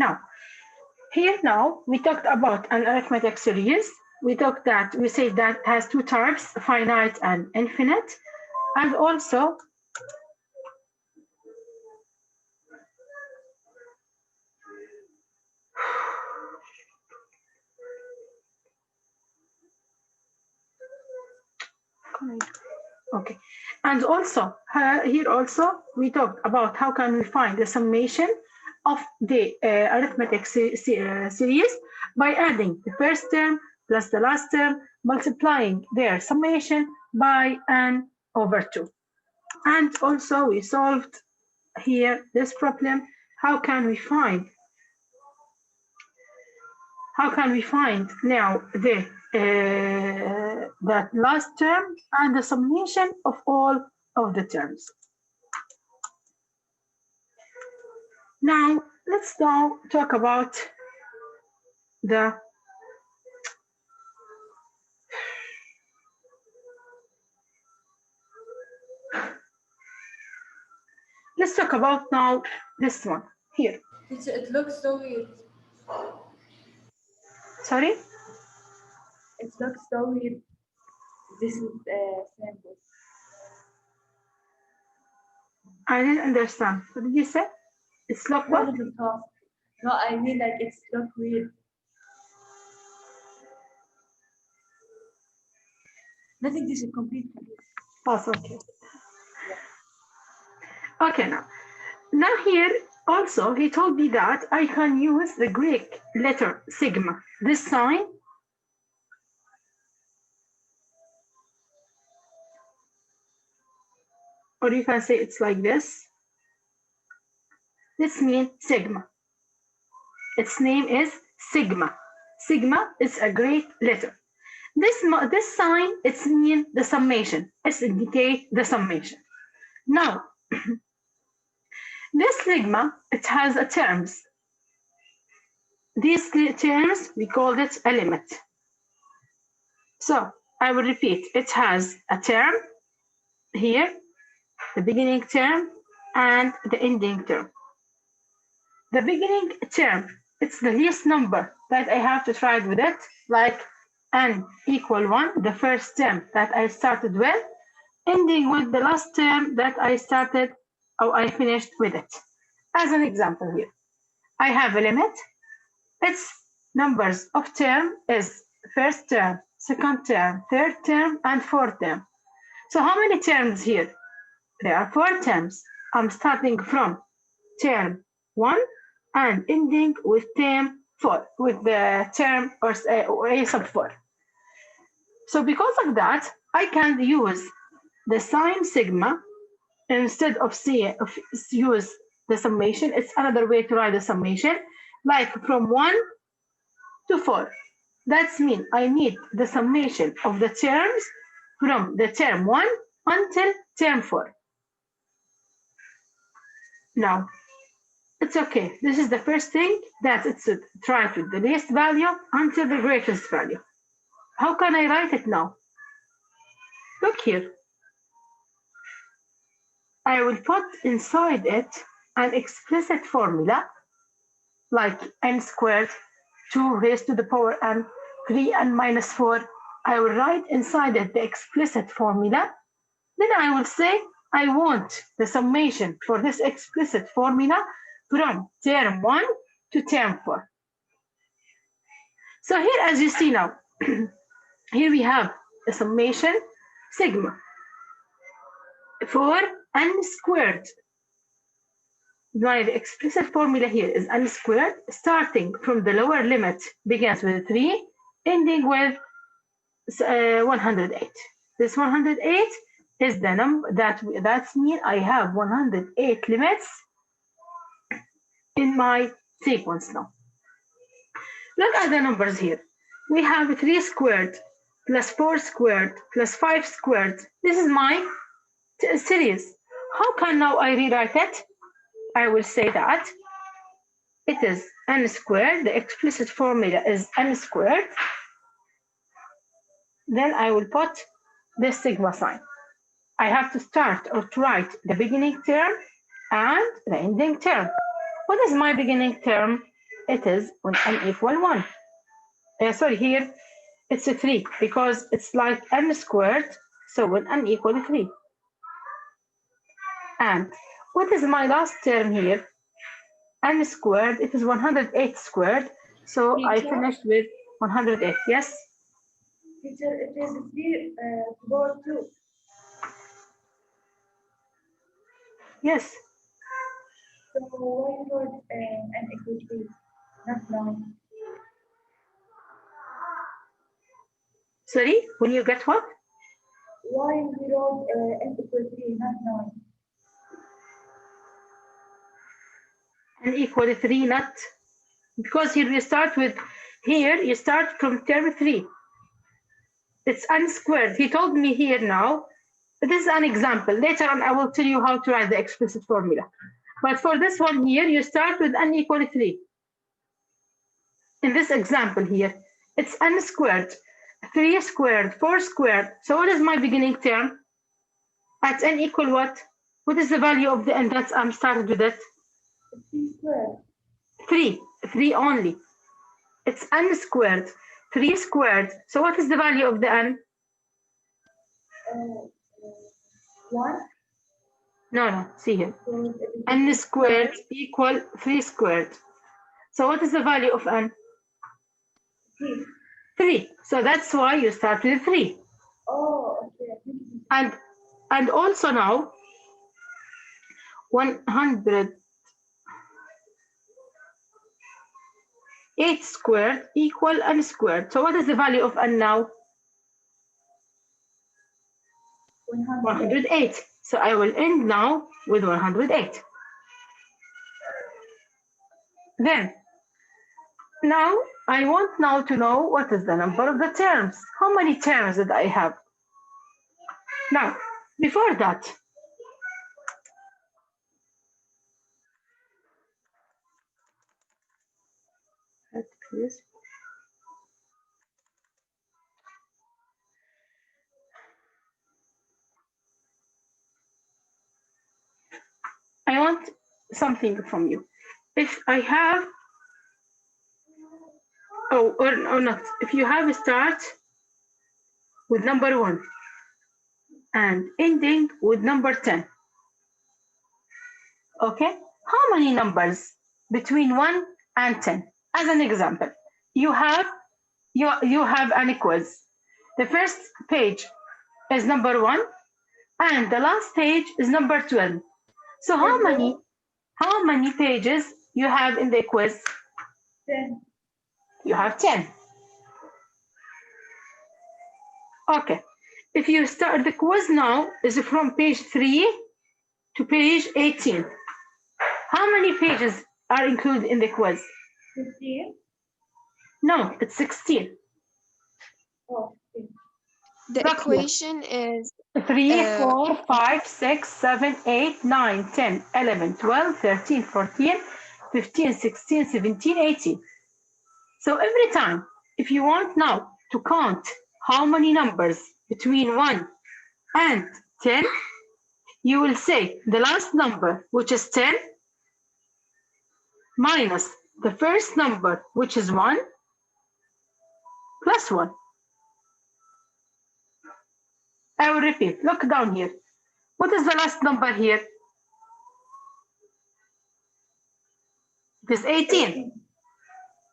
Now, here now we talked about an arithmetic series. We said that it has two types, finite and infinite, and also okay, and also here also we talked about how can we find the summation of the arithmetic series by adding the first term plus the last term, multiplying their summation by n over 2. And also we solved here this problem. How can we find now the that last term and the summation of all of the terms? Now let's now talk about the let's talk about now this one here. It looks so weird. Sorry? It looks so weird. This is sample. I didn't understand. What did you say? It's look what? No, I mean like it's look weird. Nothing. This is complete. Oh, okay. Okay, now here also he told me that I can use the Greek letter sigma, this sign, or you can say it's like this. This means sigma. Its name is sigma. Sigma is a Greek letter. This sign, it's mean the summation. It's indicate the summation. Now, this sigma, it has a terms. These terms, we call it a limit. So I will repeat, it has a term here, the beginning term and the ending term. The beginning term, it's the least number that I have to try with it, like n equal 1, the first term that I started with, ending with the last term that I started or I finished with it. As an example here, I have a limit. Its numbers of term is first term, second term, third term, and fourth term. So how many terms here? There are 4 terms. I'm starting from term 1 and ending with term 4, with the term or a sub 4. So because of that, I can use the sign sigma instead of use the summation. It's another way to write the summation, like from 1 to 4. That means I need the summation of the terms from the term 1 until term 4. Now, it's okay. This is the first thing that it's try with the least value until the greatest value. How can I write it now? Look here. I will put inside it an explicit formula like n squared, 2 raised to the power n, 3n minus 4. I will write inside it the explicit formula. Then I will say I want the summation for this explicit formula from term 1 to term 4. So here, as you see now, here we have the summation sigma for n squared. Now the explicit formula here is n squared, starting from the lower limit begins with 3, ending with 108. This 108 is the number that means I have 108 limits in my sequence now. Look at the numbers here. We have 3 squared plus 4 squared plus 5 squared. This is my series. How can now I rewrite it? I will say that it is n squared. The explicit formula is n squared. Then I will put this sigma sign. I have to start or to write the beginning term and the ending term. What is my beginning term? it is when n equal 1. Sorry, here it's a 3 because it's like n squared, so when n equal 3. And what is my last term here? N squared, it is 108 squared, so I Teacher? finished with 108, yes? Teacher, it is 3 power 2. Yes. So why not n equal 3, not 9? Sorry, when you get what? Why we wrote n equal 3, not 9? N equal 3, not, because here you start with, here you start from term 3. It's n squared. He told me here now, this is an example. Later on, I will tell you how to write the explicit formula. But for this one here, you start with n equal 3. In this example here, it's n squared, 3 squared, 4 squared. So what is my beginning term? At n equal what? What is the value of the n that I'm started with it? 3 squared. 3 only. It's n squared, 3 squared. So what is the value of the n? 1. No, see here. So it is N squared equal 3 squared. So what is the value of n? 3. 3. So that's why you start with 3. Oh, okay. And also now, 108 squared equal n squared. So what is the value of n now? 108. So I will end now with 108. Then, now I want now to know what is the number of the terms. How many terms did I have? Now, before that, please. I want something from you. If I have, or not, if you have a start with number 1 and ending with number 10, okay? How many numbers between 1 and 10? As an example, you have an quiz. The first page is number 1 and the last page is number 12. So how many pages you have in the quiz? 10. You have 10. Okay. If you start the quiz now is from page 3 to page 18. How many pages are included in the quiz? 15. No, it's 16. Oh, 15. The Look here. equation is 3, 4, 5, 6, 7, 8, 9, 10, 11, 12, 13, 14, 15, 16, 17, 18. So every time, if you want now to count how many numbers between 1 and 10, you will say the last number, which is 10, minus the first number, which is 1, plus 1. I will repeat. Look down here. What is the last number here? It is 18.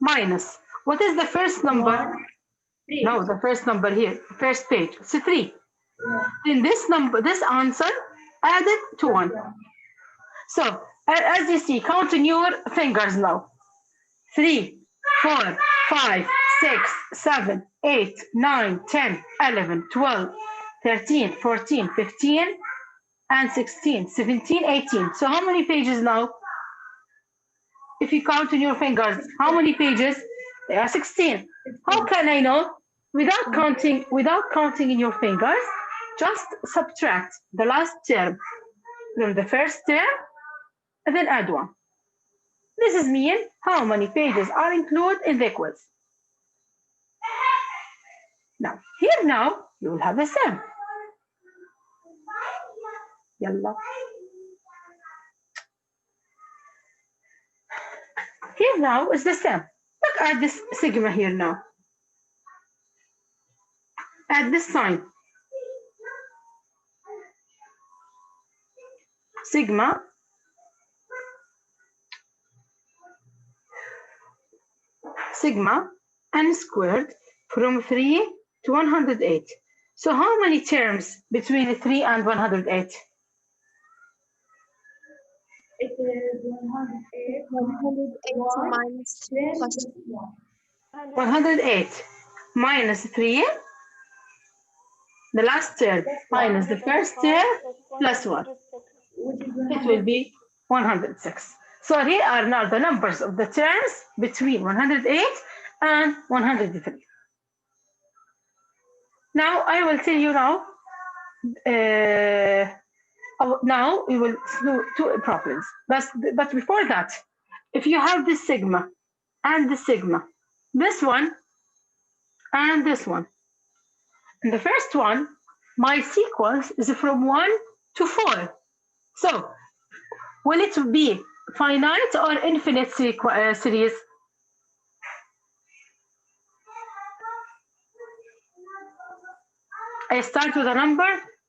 Minus. What is the first number? 1, 3. No, the first number here, first page. It's a 3. Yeah. In this number, this answer added to 1. So, as you see, counting your fingers now. 3, 4, 5, 6, 7, 8, 9, 10, 11, 12, 13, 14, 15, and 16, 17, 18. So how many pages now? If you count on your fingers, how many pages? There are 16. How can I know? Without counting in your fingers, just subtract the last term from the first term and then add 1. This is mean how many pages are included in the quiz. Now, here now, you will have the sum. Yalla. Here now is the same. Look at this sigma here now. At this sign. Sigma n squared from 3 to 108. So how many terms between 3 and 108? It is 108 180 minus 2 then plus plus 1. 108 minus 3, the last term minus the first term plus 1. Which is It will be 106. So here are now the numbers of the terms between 108 and 103. Now I will tell you now. Now we will do two problems. But before that, if you have this sigma and the sigma, this one and this one. And the first one, my sequence is from 1 to 4. So will it be finite or infinite series? I start with a number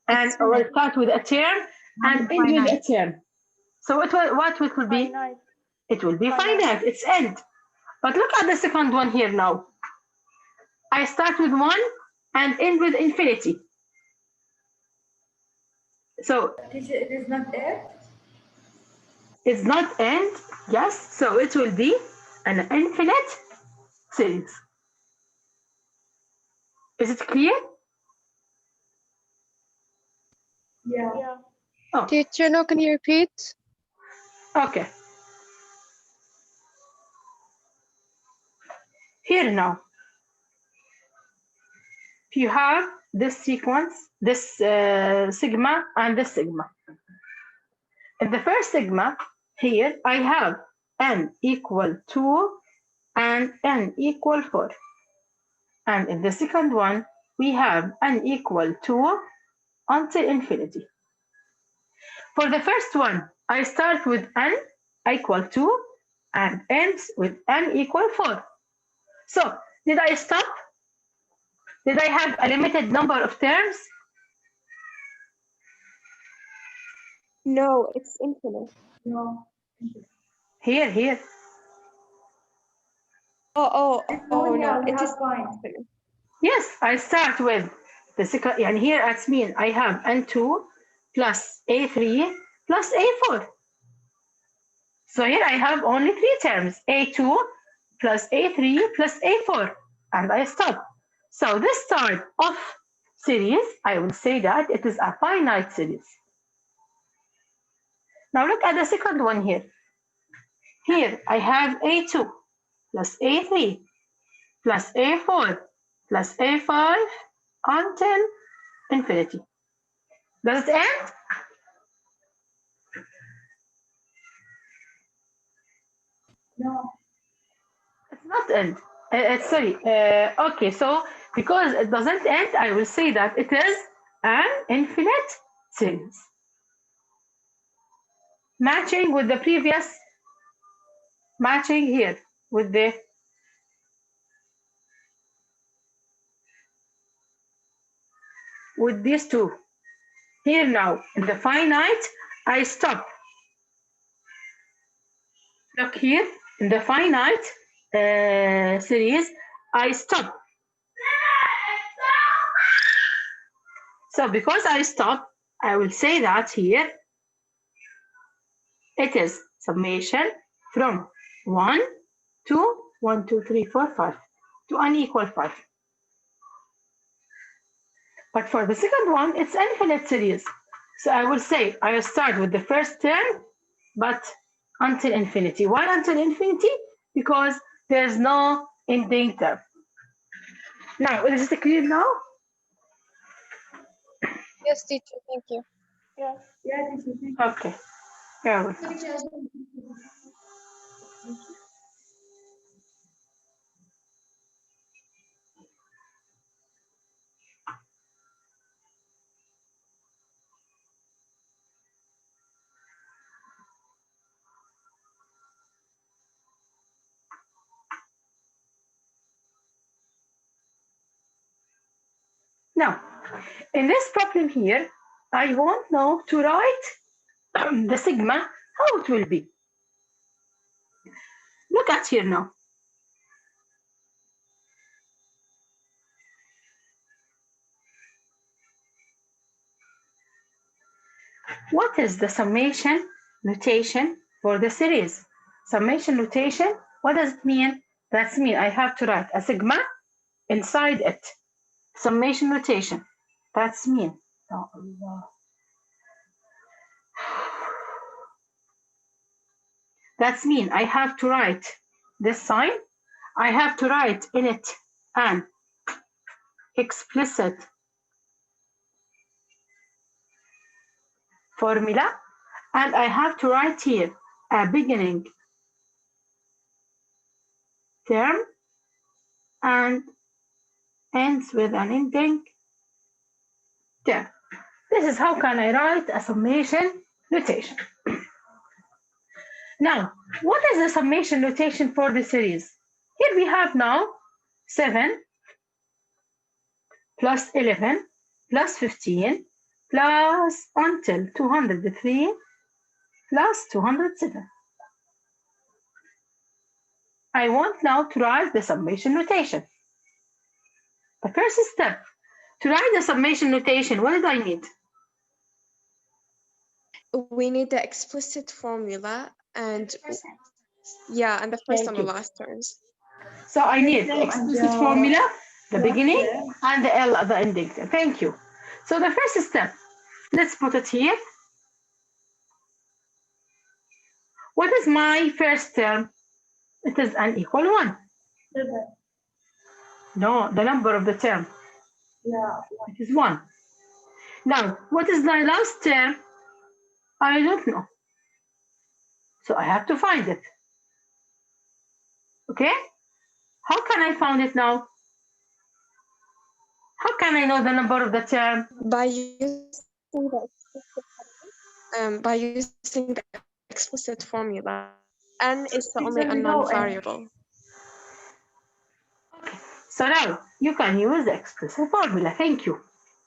and I will start with a term and end with a term. So what it will be? Finite. It will be finite. It's end. But look at the second one here now. I start with 1 and end with infinity. So Teacher, it is not F? it's not end, yes. So it will be an infinite series. Is it clear? Yeah. Yeah. Oh, Teacher, no, can you repeat? okay. Here now, you have this sequence, this sigma and this sigma. In the first sigma, here I have n equal 2 and n equal 4. And in the second one, we have n equal 2 until infinity. For the first one, I start with n equal 2 and ends with n equal 4. So, did I stop? Did I have a limited number of terms? No, it's infinite. No. Here. Oh, Oh, yeah, no, we it is have fine. infinite. Yes, I start with the second, and here at mean I have n2 plus a3 plus a4. So here I have only 3 terms, a2 plus a3 plus a4, and I stop. So this type of series, I will say that it is a finite series. Now look at the second one here. Here I have a2 plus a3 plus a4 plus a5 until infinity. Does it end? No. It's not end. Sorry. Okay, so because it doesn't end, I will say that it is an infinite series. Matching with the previous, matching here with the with these two. Here now, in the finite, I stop. Look here, in the finite series, I stop. So because I stop, I will say that here it is summation from 1 to 1, 2, 3, 4, 5 to n equal 5. But for the second one, it's infinite series. So I will say I start with the first term, but until infinity. Why until infinity? Because there's no ending term. Now, is it clear now? Yes, teacher, thank you. Yeah. Yeah, teacher, thank you. Okay. Here we go. Teacher, Now, in this problem here, I want now to write the sigma, how it will be. Look at here now. What is the summation notation for the series? Summation notation, what does it mean? That means I have to write a sigma inside it. Summation notation, that's mean. Oh Allah. That's mean I have to write this sign. I have to write in it an explicit formula, and I have to write here a beginning term and ends with an ending term. This is how can I write a summation notation. Now, what is the summation notation for the series? Here we have now 7 plus 11 plus 15 plus until 203 plus 207. I want now to write the summation notation. The first step, to write the summation notation, what did I need? We need the explicit formula and yeah, and the first Thank and the you. last terms. So I need First name and explicit the formula, the last beginning, term. and the L at the ending. Thank you. So the first step, let's put it here. What is my first term? It is an equal 1. 7. No, the number of the term. Yeah. It is 1. Now, what is my last term? I don't know. So I have to find it. Okay? How can I find it now? How can I know the number of the term? By using the explicit formula. N is the only Teacher, we unknown know N. variable. So now you can use the explicit formula. Thank you.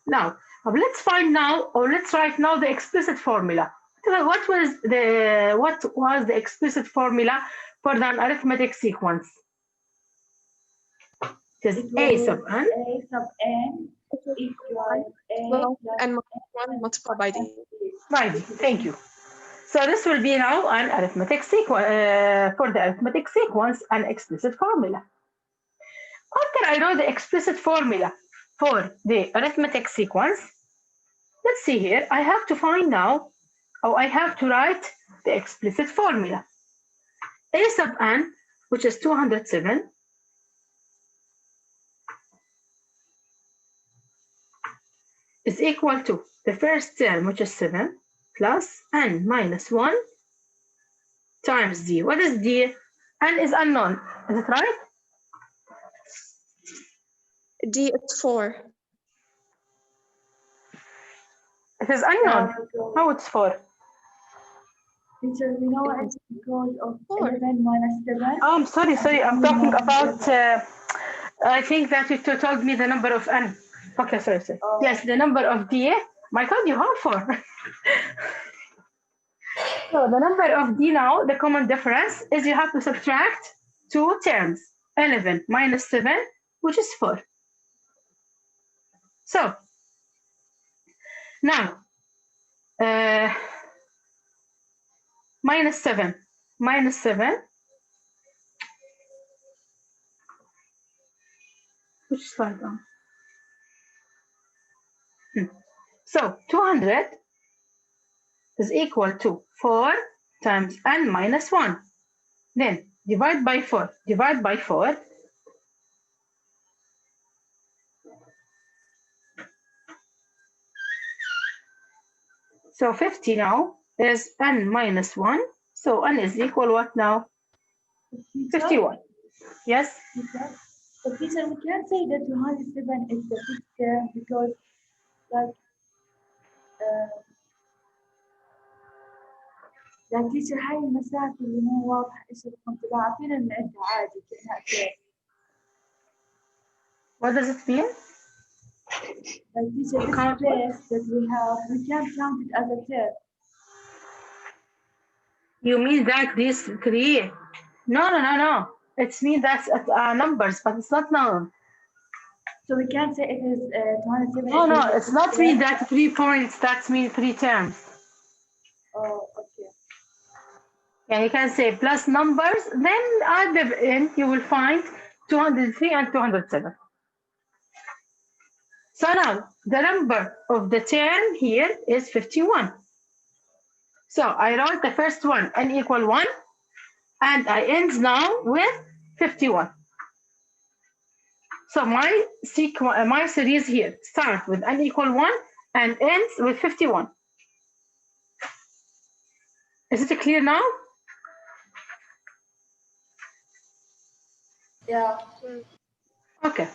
Now let's find now, or let's write now the explicit formula. What was the explicit formula for the arithmetic sequence? It is A sub n. A sub n equals A Well, plus and 1 multiplied by D. Right. Thank you. So this will be now an arithmetic sequence for the arithmetic sequence, an explicit formula. After I know the explicit formula for the arithmetic sequence, let's see here. I have to find now, or I have to write the explicit formula. A sub n, which is 207, is equal to the first term, which is 7, plus n minus 1 times d. What is d? N is unknown. Is it right? D is 4. It is unknown. because How it's 4? teacher, we know it's because of 4. 11 minus 7. Oh, I'm sorry. I'm talking about, I think that you told me the number of n. Okay, sorry. Oh. Yes, the number of d. My God, you have 4. So the number of d now, the common difference is you have to subtract 2 terms. 11 minus 7, which is 4. So now, minus 7, which slide on? So 200 is equal to 4 times n minus 1. Then divide by 4. So 50 now is n minus 1. So n is equal what now? 51. Yes? So teacher, we can't say that 207 is the fifth term because like teacher هاي المسافة اللي مو واضحة ايش الرقم تبعها فينا نعدها عادي كأنها كيف. What does it mean? Like teacher, You this count what? space that we have, we can't count it as a term. You mean that these three? No. It's mean that's numbers, but it's not noun. So we can't say it is 27. No, it is it's not mean 67. that 3 points. That's mean 3 terms. Oh, okay. Yeah, you can say plus numbers, then add them in, you will find 203 and 207. So now, the number of the term here is 51. So I wrote the first one, n equal 1, and I end now with 51. So my series here starts with n equal 1 and ends with 51. Is it clear now? Yeah. Okay.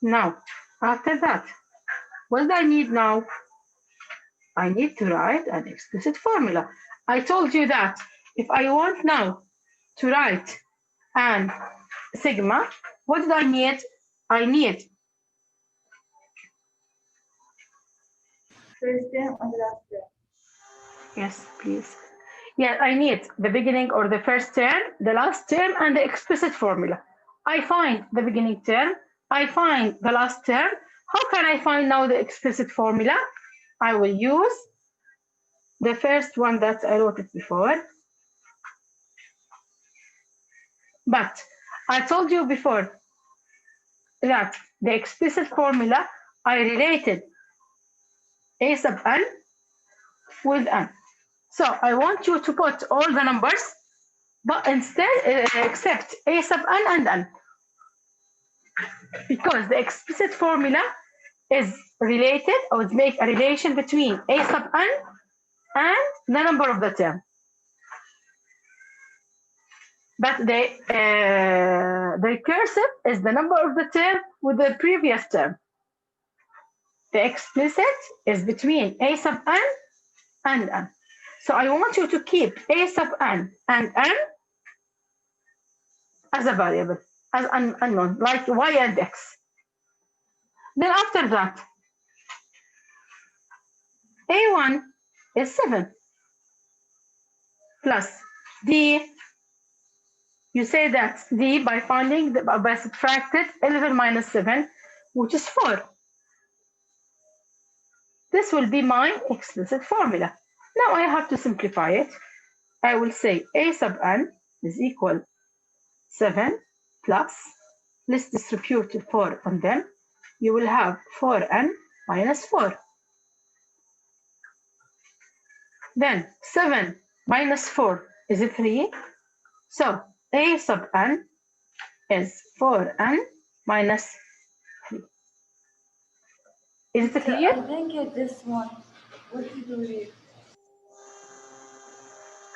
Now, after that, what do I need now? I need to write an explicit formula. I told you that if I want now to write an sigma, what did I need? I need First term and the last term. yes, please. Yeah, I need the beginning or the first term, the last term, and the explicit formula. I find the beginning term, I find the last term. How can I find now the explicit formula? I will use the first one that I wrote it before. But I told you before that the explicit formula, I related a sub n with n. So I want you to put all the numbers, but instead except a sub n and n. Because the explicit formula is related, or would make a relation between a sub n and the number of the term. But the recursive is the number of the term with the previous term. The explicit is between a sub n and n. So I want you to keep a sub n and n as a variable, as an unknown, like y and x. Then after that, a1 is 7 plus d. You say that d by finding, by subtracted 11 minus 7, which is 4. This will be my explicit formula. Now I have to simplify it. I will say a sub n is equal 7 plus, let's distribute 4 on them. You will have 4n minus 4. Then 7 minus 4 is 3. So a sub n is 4n minus 3. Is it clear? I think it's this one. What did you read?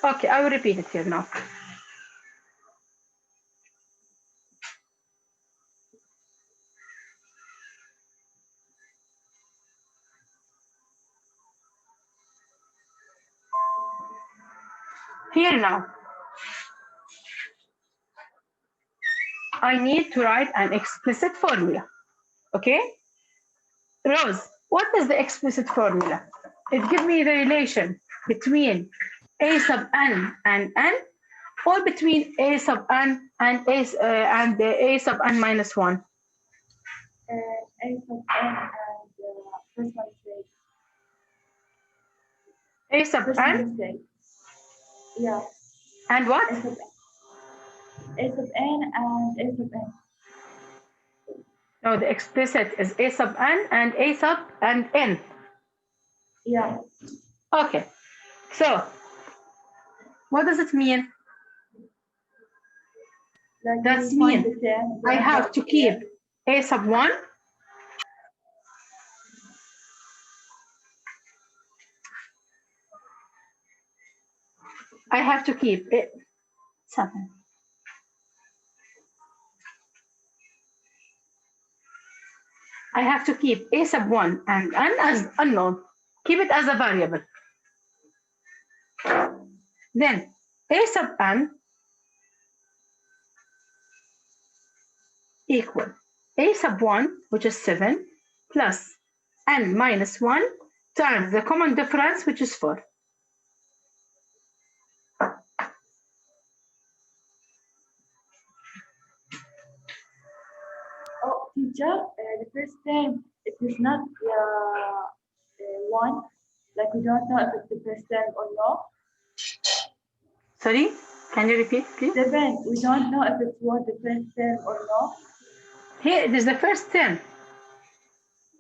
Okay, I will repeat it here now. Here now, I need to write an explicit formula. Okay? Rose, what is the explicit formula? It gives me the relation between a sub n and n, or between a sub n and a sub n minus 1. A sub n and first one mistake. A sub First n mistake. Yeah. and what? A sub n and a sub n. No, the explicit is a sub n and a sub and n. Yeah. Okay. So, what does it mean? Like That's we find mean the term, I have to keep a sub 1 I have to keep it 7. I have to keep a sub 1 and n as unknown. Keep it as a variable. Then a sub n equal a sub 1, which is 7, plus n minus 1 times the common difference, which is 4. Oh, teacher, the first term, it is not 1, like we don't know if it's the first term or not. Sorry, can you repeat, please? 7, we don't know if it was the first term or not. Here it is the first term.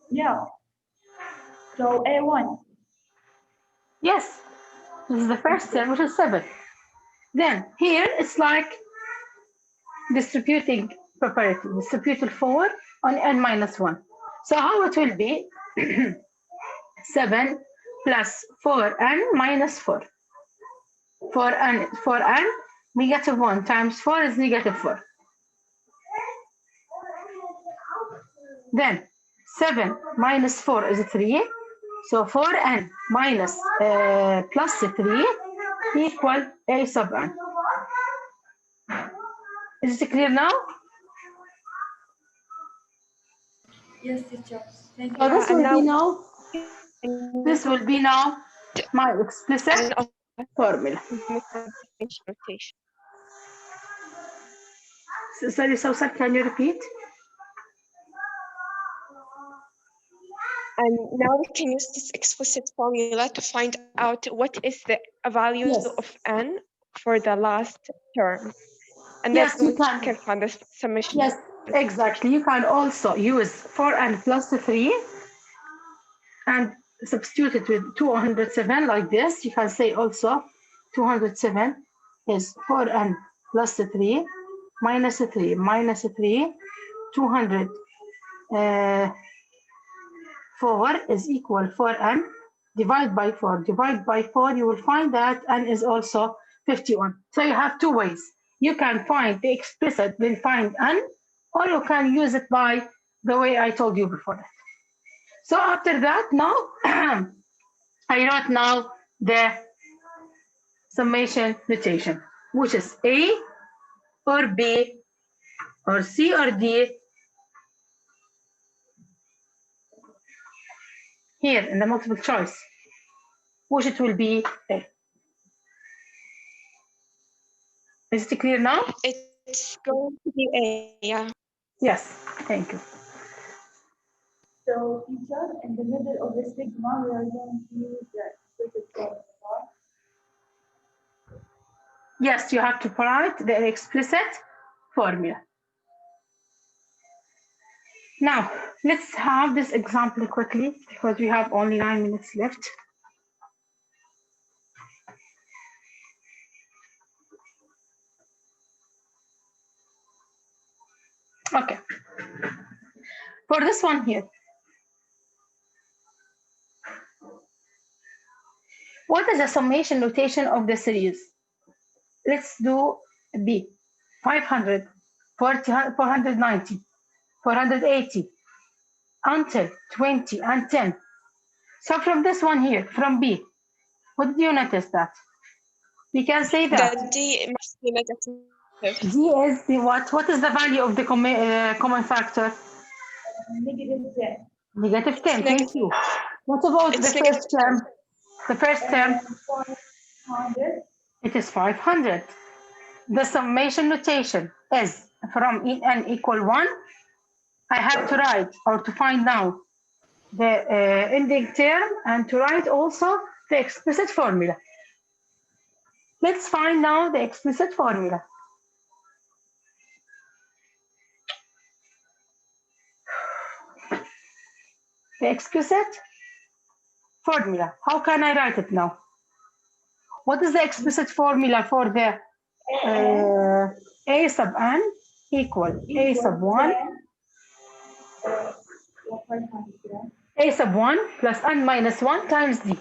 Yeah. So A1. Yes, this is the first term, which is 7. Then here it's like distributing property, distributing 4 on n minus 1. So how it will be? 7 plus 4n minus 4. 4n, negative 1 times 4 is negative 4. Then 7 minus 4 is 3. So 4n minus plus 3 equal a sub n. Is it clear now? Yes, teacher. Thank So you. this will be now. This will be now my explicit formula. Notation. Sorry, Sawsar, can you repeat? And now we can use this explicit formula to find out what is the values Yes. of n for the last term. And Yes, then you we can. can find the summation. Yes, exactly. You can also use 4n plus 3 and substitute it with 207 like this. You can say also 207 is 4n plus 3 minus 3 minus 3. 204 is equal 4n. Divide by 4. Divide by 4, you will find that n is also 51. So you have two ways. You can find the explicit, then find n, or you can use it by the way I told you before that. So after that, now I wrote now the summation notation, which is A or B or C or D here in the multiple choice, which it will be A. Is it clear now? It's going to be A, yeah. Yes, thank you. So, teacher, in the middle of the sigma, we are going to use the explicit formula. Yes, you have to write the explicit formula. Now, let's have this example quickly because we have only 9 minutes left. Okay. For this one here, what is the summation notation of the series? Let's do B. 500, 490, 480, until 20 and 10. So from this one here, from B, what did you notice that? We can say that The D must be negative. D is the what? What is the value of the common factor? Negative 10. Negative 10, It's thank negative. you. What about It's the negative first term? The first term, 500. it is 500. The summation notation is from n equal 1. I have to write or to find now the ending term and to write also the explicit formula. Let's find now the explicit formula. The explicit formula. How can I write it now? What is the explicit formula for the a sub n equal a sub 1 a sub 1 plus n minus 1 times d.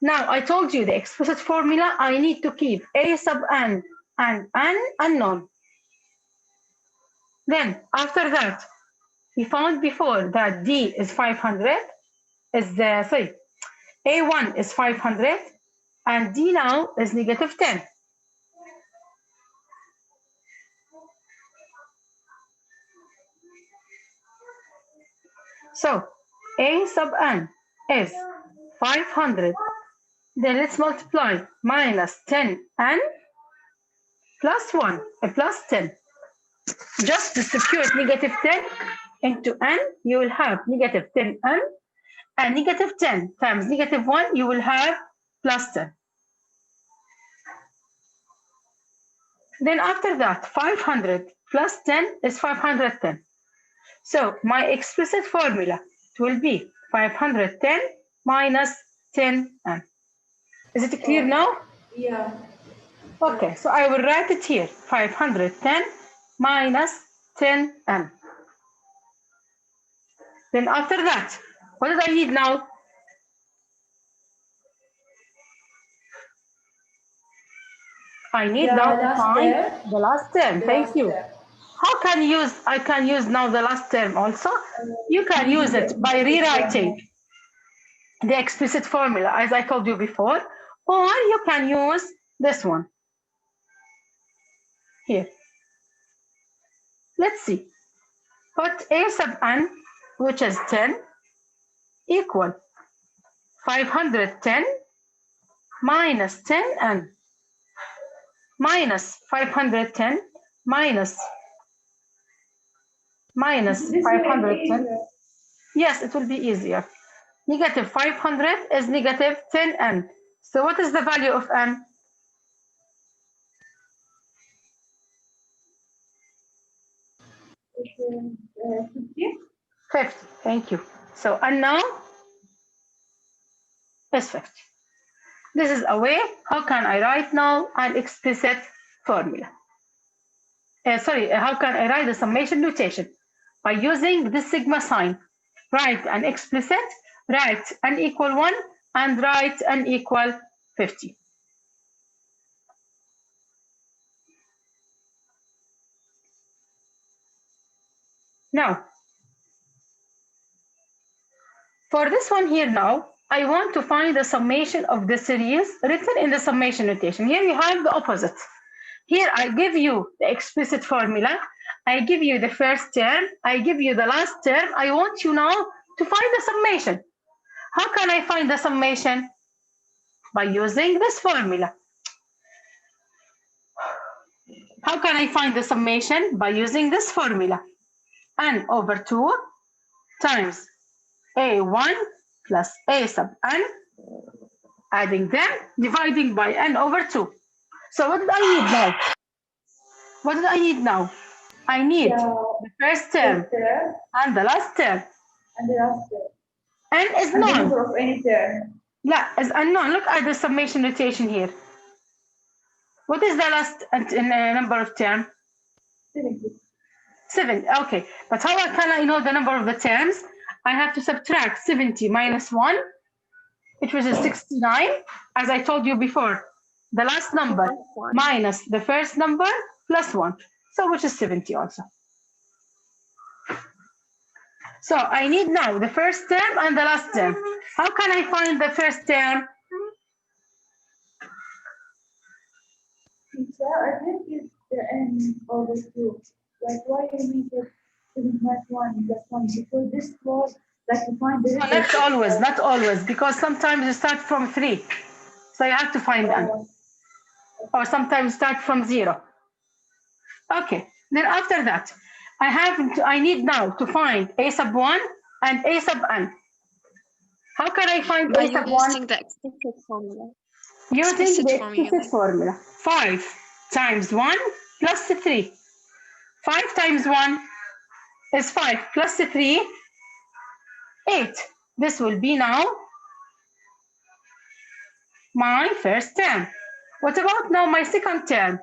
Now I told you the explicit formula, I need to keep a sub n and n unknown. Then after that, we found before that d is 500, sorry, a1 is 500 and d now is negative 10. So a sub n is 500. Then let's multiply minus 10n plus 1 plus 10. Just distribute negative 10 into n, you will have negative 10n, and negative 10 times negative 1, you will have plus 10. Then after that, 500 plus 10 is 510. So my explicit formula will be 510 minus 10n. Is it clear now? Yeah. Okay, so I will write it here, 510 minus 10n. Then after that, what do I need now? I need The now to last find term. the last term. The Thank last you. term. How can I can use now the last term also? You can use it by rewriting the explicit formula as I told you before, or you can use this one here. Let's see. Put a sub n, which is 10, equal 510 minus 10n minus 510 minus This way 510. easier. Yes, it will be easier. Negative 500 is negative 10n. So what is the value of n? It's 50. 50. Thank you. So n now is 50. This is a way how can I write now an explicit formula. How can I write the summation notation? By using this sigma sign. Write an explicit, write an equal 1, and write an equal 50. Now, for this one here now, I want to find the summation of the series written in the summation notation. Here you have the opposite. Here I give you the explicit formula. I give you the first term. I give you the last term. I want you now to find the summation. How can I find the summation? By using this formula. How can I find the summation? By using this formula. N over 2 times A1 plus A sub n, adding them, dividing by n over 2. So what do I need now? What do I need now? I need the first term First term and the last term. and the last term. N is And the known. number of any term. لا, is unknown. Look at the summation notation here. What is the last number of term? 70. 7. Okay, but how can I know the number of the terms? I have to subtract 70 minus 1, which was 69, as I told you before. The last number minus the first number plus 1, so which is 70 also. So I need now the first term and the last term. How can I find the first term? Teacher, I think it's the n over 2. Like, why you make it 7 minus 1 plus 1? Because this was like to find the No, not always, because sometimes you start from 3. So you have to find n. Or sometimes start from 0. Okay, then after that, I need now to find a sub 1 and a sub n. How can I find By a sub 1? using the explicit formula. Using the explicit formula. 5 times 1 plus 3. 5 times 1 is 5 plus 3, 8. This will be now my first term. What about now my second term?